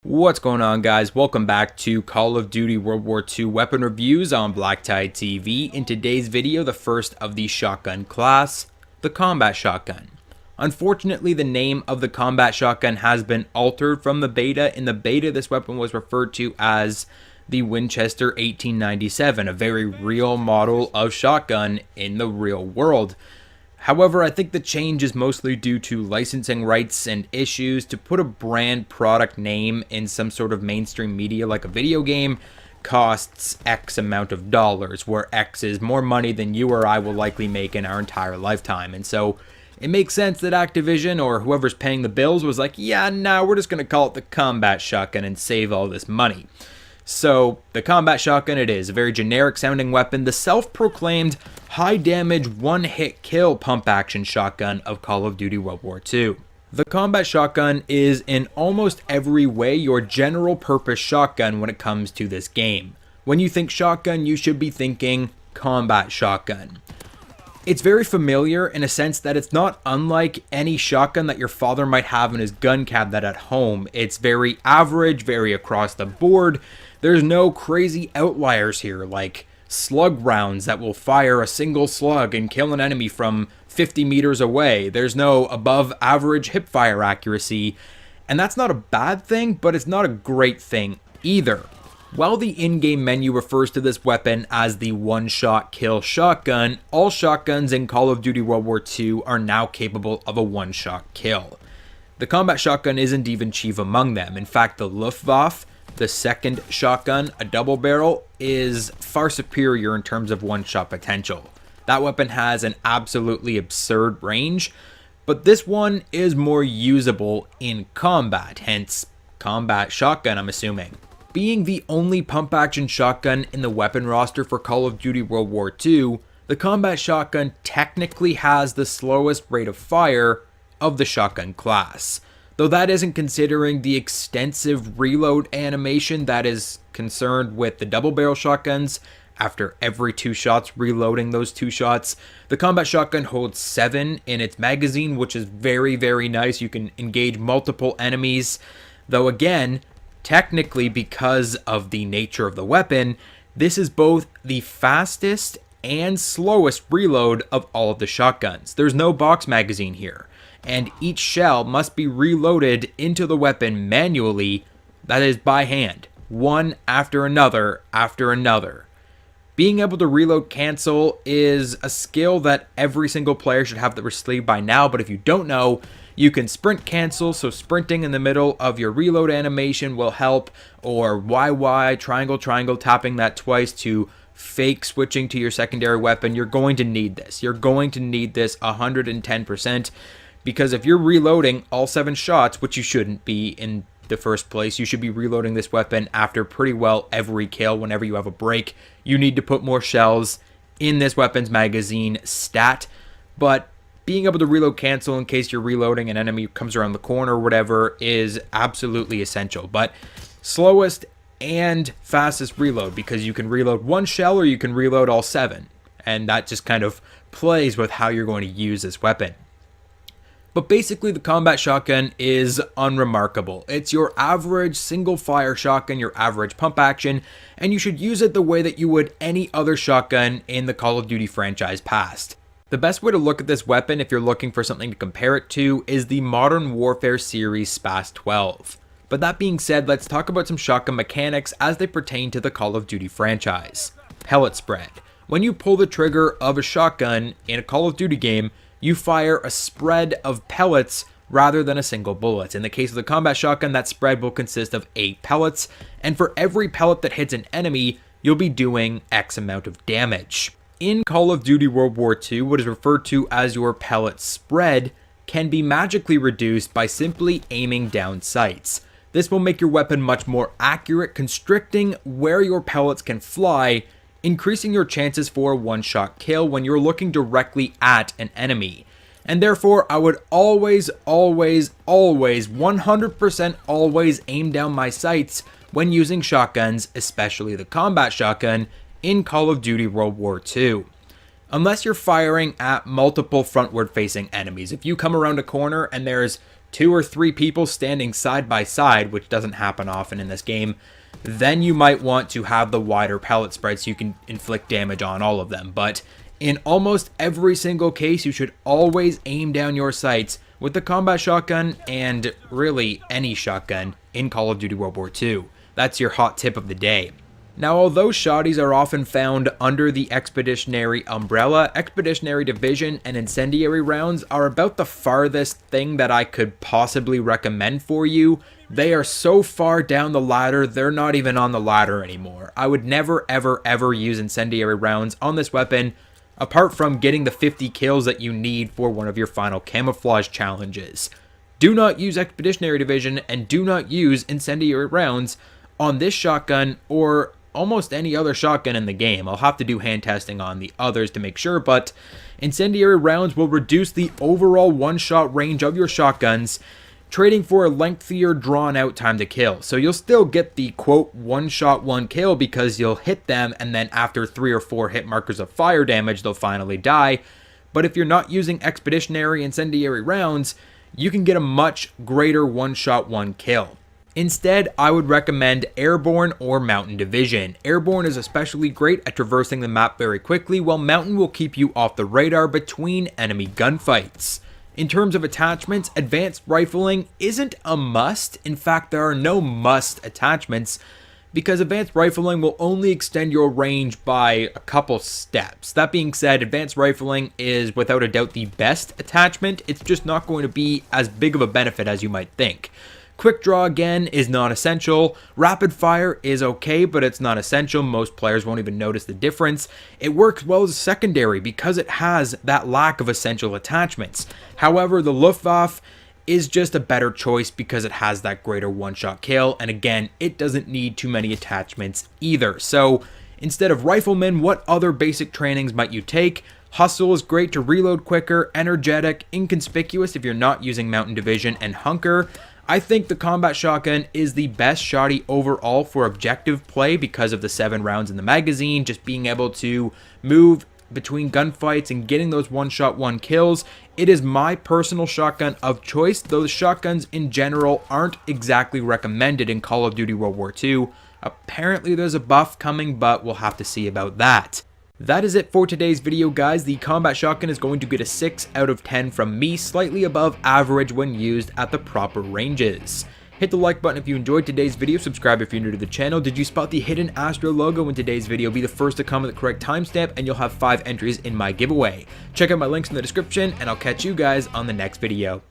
What's going on, guys? Welcome back to Call of Duty World War II weapon reviews on BlackTideTV. In today's video, the first of the shotgun class, the combat shotgun. Unfortunately, the name of the combat shotgun has been altered from the beta. In the beta, this weapon was referred to as the Winchester 1897, a very real model of shotgun in the real world. However, I think the change is mostly due to licensing rights and issues. To put a brand product name in some sort of mainstream media like a video game costs X amount of dollars, where X is more money than you or I will likely make in our entire lifetime. And so it makes sense that Activision or whoever's paying the bills was like, yeah, no, we're just going to call it the combat shotgun and save all this money. So, the combat shotgun it is, a very generic sounding weapon, the self-proclaimed high damage one-hit kill pump action shotgun of Call of Duty World War II. The combat shotgun is in almost every way your general purpose shotgun when it comes to this game. When you think shotgun, you should be thinking combat shotgun. It's very familiar in a sense that it's not unlike any shotgun that your father might have in his gun cabinet at home. It's very average, very across the board. There's no crazy outliers here, like slug rounds that will fire a single slug and kill an enemy from 50 meters away. There's no above average hip fire accuracy, and that's not a bad thing, but it's not a great thing either. While the in-game menu refers to this weapon as the one-shot kill shotgun, all shotguns in Call of Duty World War II are now capable of a one-shot kill. The combat shotgun isn't even chief among them. In fact, the Luftwaffe, the second shotgun, a double barrel, is far superior in terms of one-shot potential. That weapon has an absolutely absurd range, but this one is more usable in combat, hence combat shotgun, I'm assuming. Being the only pump-action shotgun in the weapon roster for Call of Duty World War II, the combat shotgun technically has the slowest rate of fire of the shotgun class. Though that isn't considering the extensive reload animation that is concerned with the double barrel shotguns. After every 2 shots, reloading those 2 shots. The combat shotgun holds 7 in its magazine, which is very, very nice. You can engage multiple enemies. Though again, technically because of the nature of the weapon, this is both the fastest and slowest reload of all of the shotguns. There's no box magazine here, and each shell must be reloaded into the weapon manually, that is by hand, one after another after another. Being able to reload cancel is a skill that every single player should have their sleeve by now, but if you don't know, you can sprint cancel, so sprinting in the middle of your reload animation will help, or YY, triangle, triangle, tapping that twice to fake switching to your secondary weapon. You're going to need this. You're going to need this 110%, because if you're reloading all 7 shots, which you shouldn't be in the first place, you should be reloading this weapon after pretty well every kill whenever you have a break. You need to put more shells in this weapon's magazine stat, but being able to reload cancel in case you're reloading an enemy comes around the corner or whatever is absolutely essential. But slowest and fastest reload, because you can reload 1 shell or you can reload all 7, and that just kind of plays with how you're going to use this weapon. But basically, the combat shotgun is unremarkable. It's your average single fire shotgun, your average pump action, and you should use it the way that you would any other shotgun in the Call of Duty franchise past. The best way to look at this weapon, if you're looking for something to compare it to, is the Modern Warfare series SPAS 12. But that being said, let's talk about some shotgun mechanics as they pertain to the Call of Duty franchise. Pellet spread. When you pull the trigger of a shotgun in a Call of Duty game, you fire a spread of pellets rather than a single bullet. In the case of the combat shotgun, that spread will consist of 8 pellets, and for every pellet that hits an enemy, you'll be doing X amount of damage. In Call of Duty World War II, what is referred to as your pellet spread can be magically reduced by simply aiming down sights. This will make your weapon much more accurate, constricting where your pellets can fly, increasing your chances for a one-shot kill when you're looking directly at an enemy. And therefore, I would always, 100% always aim down my sights when using shotguns, especially the combat shotgun, in Call of Duty World War II. Unless you're firing at multiple frontward facing enemies. If you come around a corner and there's 2 or 3 people standing side by side, which doesn't happen often in this game, then you might want to have the wider pellet spread so you can inflict damage on all of them. But in almost every single case, you should always aim down your sights with the combat shotgun and really any shotgun in Call of Duty World War II. That's your hot tip of the day. Now, although shotties are often found under the Expeditionary umbrella, Expeditionary Division and Incendiary rounds are about the farthest thing that I could possibly recommend for you. They are so far down the ladder, they're not even on the ladder anymore. I would never, ever, ever use Incendiary rounds on this weapon, apart from getting the 50 kills that you need for one of your final camouflage challenges. Do not use Expeditionary Division and do not use Incendiary rounds on this shotgun or almost any other shotgun in the game. I'll have to do hand testing on the others to make sure, but incendiary rounds will reduce the overall one-shot range of your shotguns, trading for a lengthier drawn-out time to kill. So you'll still get the, quote, one-shot, one-kill because you'll hit them, and then after 3 or 4 hit markers of fire damage, they'll finally die. But if you're not using expeditionary incendiary rounds, you can get a much greater one-shot, one-kill. Instead, I would recommend Airborne or Mountain Division. Airborne is especially great at traversing the map very quickly, while Mountain will keep you off the radar between enemy gunfights. In terms of attachments, advanced rifling isn't a must. In fact, there are no must attachments, because advanced rifling will only extend your range by a couple steps. That being said, advanced rifling is without a doubt the best attachment. It's just not going to be as big of a benefit as you might think. Quick draw again is not essential. Rapid fire is okay, but it's not essential. Most players won't even notice the difference. It works well as secondary because it has that lack of essential attachments. However, the Luftwaffe is just a better choice because it has that greater one-shot kill, and again, it doesn't need too many attachments either. So instead of Rifleman, what other basic trainings might you take? Hustle is great to reload quicker, energetic, inconspicuous if you're not using Mountain Division, and Hunker. I think the combat shotgun is the best shotty overall for objective play because of the 7 rounds in the magazine, just being able to move between gunfights and getting those one-shot, one-kills. It is my personal shotgun of choice, though the shotguns in general aren't exactly recommended in Call of Duty World War II. Apparently there's a buff coming, but we'll have to see about that. That is it for today's video, guys. The combat shotgun is going to get a 6 out of 10 from me, slightly above average when used at the proper ranges. Hit the like button if you enjoyed today's video, subscribe if you're new to the channel. Did you spot the hidden Astro logo in today's video? Be the first to comment the correct timestamp and you'll have 5 entries in my giveaway. Check out my links in the description and I'll catch you guys on the next video.